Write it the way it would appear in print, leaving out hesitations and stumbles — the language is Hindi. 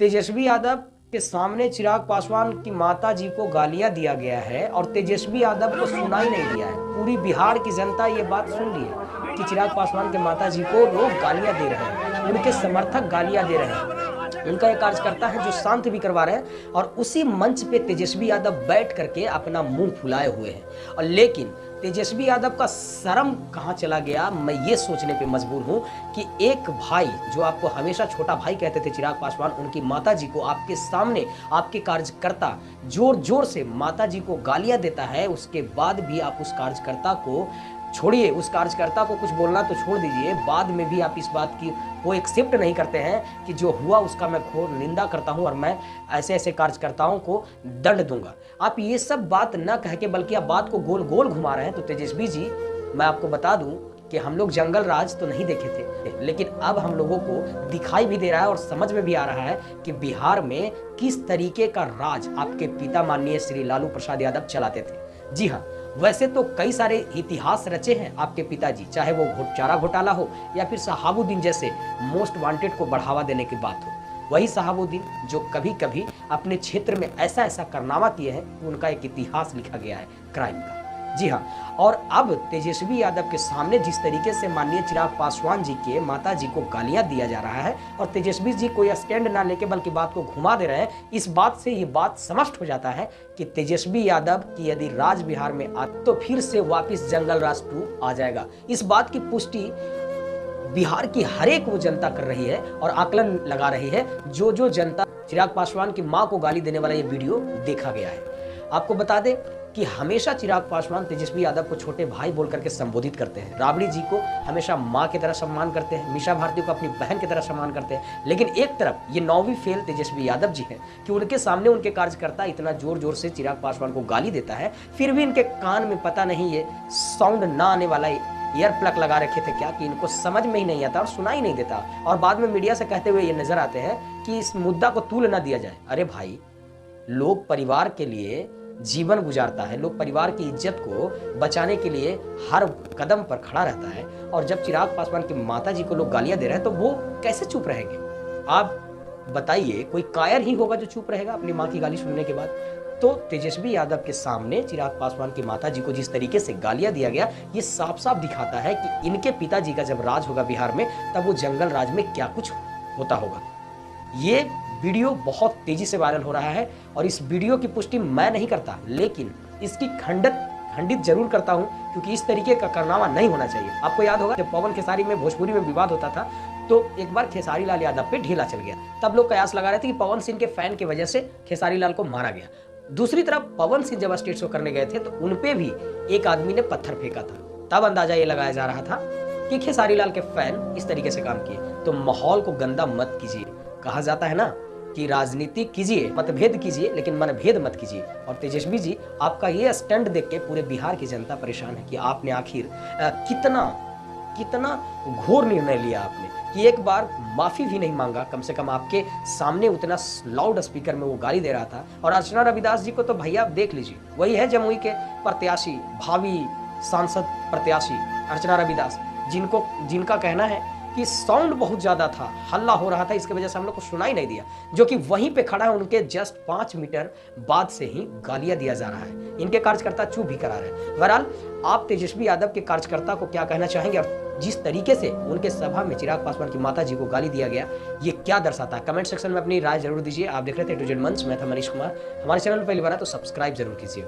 तेजस्वी यादव के सामने चिराग पासवान की माता जी को गालियां दिया गया है और तेजस्वी यादव को सुनाई नहीं दिया है। पूरी बिहार की जनता ये बात सुन ली है कि चिराग पासवान के माता जी को लोग गालियां दे रहे हैं, उनके समर्थक गालियां दे रहे हैं। उनका एक कार्यकर्ता है जो शांत भी करवा रहे हैं और उसी मंच पे तेजस्वी यादव बैठ करके अपना मुंह फुलाए हुए हैं। और लेकिन तेजस्वी यादव का शर्म कहाँ चला गया, मैं ये सोचने पे मजबूर हूँ कि एक भाई जो आपको हमेशा छोटा भाई कहते थे चिराग पासवान, उनकी माता जी को आपके सामने आपके कार्यकर्ता जोर जोर से माता जी को गालियां देता है, उसके बाद भी आप उस कार्यकर्ता को छोड़िए, उस कार्यकर्ता को कुछ बोलना तो छोड़ दीजिए, बाद में भी आप इस बात की वो एक्सेप्ट नहीं करते हैं कि जो हुआ उसका मैं घोर निंदा करता हूं और मैं ऐसे ऐसे कार्यकर्ताओं को दंड दूंगा। आप ये सब बात न कह के बल्कि आप बात को गोल गोल घुमा रहे हैं। तो तेजस्वी जी, मैं आपको बता दूं कि हम लोग जंगल राज तो नहीं देखे थे, लेकिन अब हम लोगों को दिखाई भी दे रहा है और समझ में भी आ रहा है कि बिहार में किस तरीके का राज आपके पिता माननीय श्री लालू प्रसाद यादव चलाते थे। जी हाँ, वैसे तो कई सारे इतिहास रचे हैं आपके पिताजी, चाहे वो चारा घोटाला हो या फिर शहाबुद्दीन जैसे मोस्ट वांटेड को बढ़ावा देने की बात हो। वही शहाबुद्दीन जो कभी कभी अपने क्षेत्र में ऐसा ऐसा कारनामा किए हैं, उनका एक इतिहास लिखा गया है क्राइम का। जी हाँ, और अब तेजस्वी यादव के सामने जिस तरीके से माननीय चिराग पासवान जी के माता जी को गालियां दिया जा रहा है और तेजस्वी जी कोई स्टैंड ना लेके बल्कि बात को घुमा दे रहे हैं, इस बात से ये बात स्पष्ट हो जाता है कि तेजस्वी यादव की यदि राज बिहार में आ तो फिर से वापिस जंगल राज 2 आ जाएगा। इस बात की पुष्टि बिहार की हर एक वो जनता कर रही है और आकलन लगा रही है। जो जनता चिराग पासवान की मां को गाली देने वाला ये वीडियो देखा गया है। आपको बता दें कि हमेशा चिराग पासवान तेजस्वी यादव को छोटे भाई बोल करके संबोधित करते हैं, राबड़ी जी को हमेशा मां की तरह सम्मान करते हैं, मीसा भारती को अपनी बहन की तरह सम्मान करते हैं। लेकिन एक तरफ ये 9वीं फेल तेजस्वी यादव जी हैं कि उनके सामने उनके कार्यकर्ता इतना जोर जोर से चिराग पासवान को गाली देता है, फिर भी इनके कान में पता नहीं ये साउंड ना आने वाला ईयर प्लग लगा रखे थे क्या कि इनको समझ में ही नहीं आता और सुनाई नहीं देता, और बाद में मीडिया से कहते हुए ये नजर आते हैं कि इस मुद्दा को तूल ना दिया जाए। अरे भाई, लोग परिवार के लिए जीवन गुजारता है, लोग परिवार की इज्जत को बचाने के लिए हर कदम पर खड़ा रहता है, और जब चिराग पासवान की माता जी को लोग गालियां दे रहे हैं तो वो कैसे चुप रहेंगे? आप बताइए, कोई कायर ही होगा जो चुप रहेगा अपनी मां की गाली सुनने के बाद? तो तेजस्वी यादव के सामने चिराग पासवान की माता जी को जिस तरीके से गालियां दिया गया, ये साफ साफ दिखाता है कि इनके पिताजी का जब राज होगा बिहार में, तब वो जंगल राज में क्या कुछ होता होगा। ये वीडियो बहुत तेजी से वायरल हो रहा है और इस वीडियो की पुष्टि मैं नहीं करता, लेकिन इसकी खंडित जरूर करता हूं, क्योंकि इस तरीके का कारनामा नहीं होना चाहिए। आपको याद होगा जब पवन खेसारी में भोजपुरी में विवाद होता था तो एक बार खेसारी लाल यादव पे ढीला चल गया, तब लोग कयास लगा रहे थे कि पवन सिंह के फैन की वजह से खेसारी लाल को मारा गया। दूसरी तरफ पवन सिंह जब स्टेज शो करने गए थे तो उनपे भी एक आदमी ने पत्थर फेंका था, तब अंदाजा ये लगाया जा रहा था कि खेसारी लाल के फैन इस तरीके से काम किए। तो माहौल को गंदा मत कीजिए। कहा जाता है ना कि राजनीति कीजिए, मतभेद कीजिए, लेकिन मनभेद मत कीजिए। और तेजस्वी जी, आपका ये स्टैंड देख के पूरे बिहार की जनता परेशान है कि आपने आखिर कितना घोर निर्णय लिया आपने कि एक बार माफी भी नहीं मांगा। कम से कम आपके सामने उतना लाउड स्पीकर में वो गाली दे रहा था। और अर्चना रविदास जी को तो भैया आप देख लीजिए, वही है जमुई के प्रत्याशी, भावी सांसद प्रत्याशी अर्चना रविदास, जिनका कहना है कि साउंड बहुत ज्यादा था, हल्ला हो रहा था, इसकी वजह से हम लोग को सुनाई नहीं दिया, जो कि वहीं पे खड़ा है, उनके जस्ट 5 मीटर बाद से ही गालियां दिया जा रहा है। इनके कार्यकर्ता चुप भी करा रहे हैं। बहरहाल, आप तेजस्वी यादव के कार्यकर्ता को क्या कहना चाहेंगे और जिस तरीके से उनके सभा में चिराग पासवान की माता जी को गाली दिया गया, ये क्या दर्शाता है? कमेंट सेक्शन में अपनी राय जरूर दीजिए। आप देख रहे थे टू जेड मंच, मैं था मनीष कुमार। हमारे चैनल पर पहली बार है तो सब्सक्राइब जरूर कीजिए।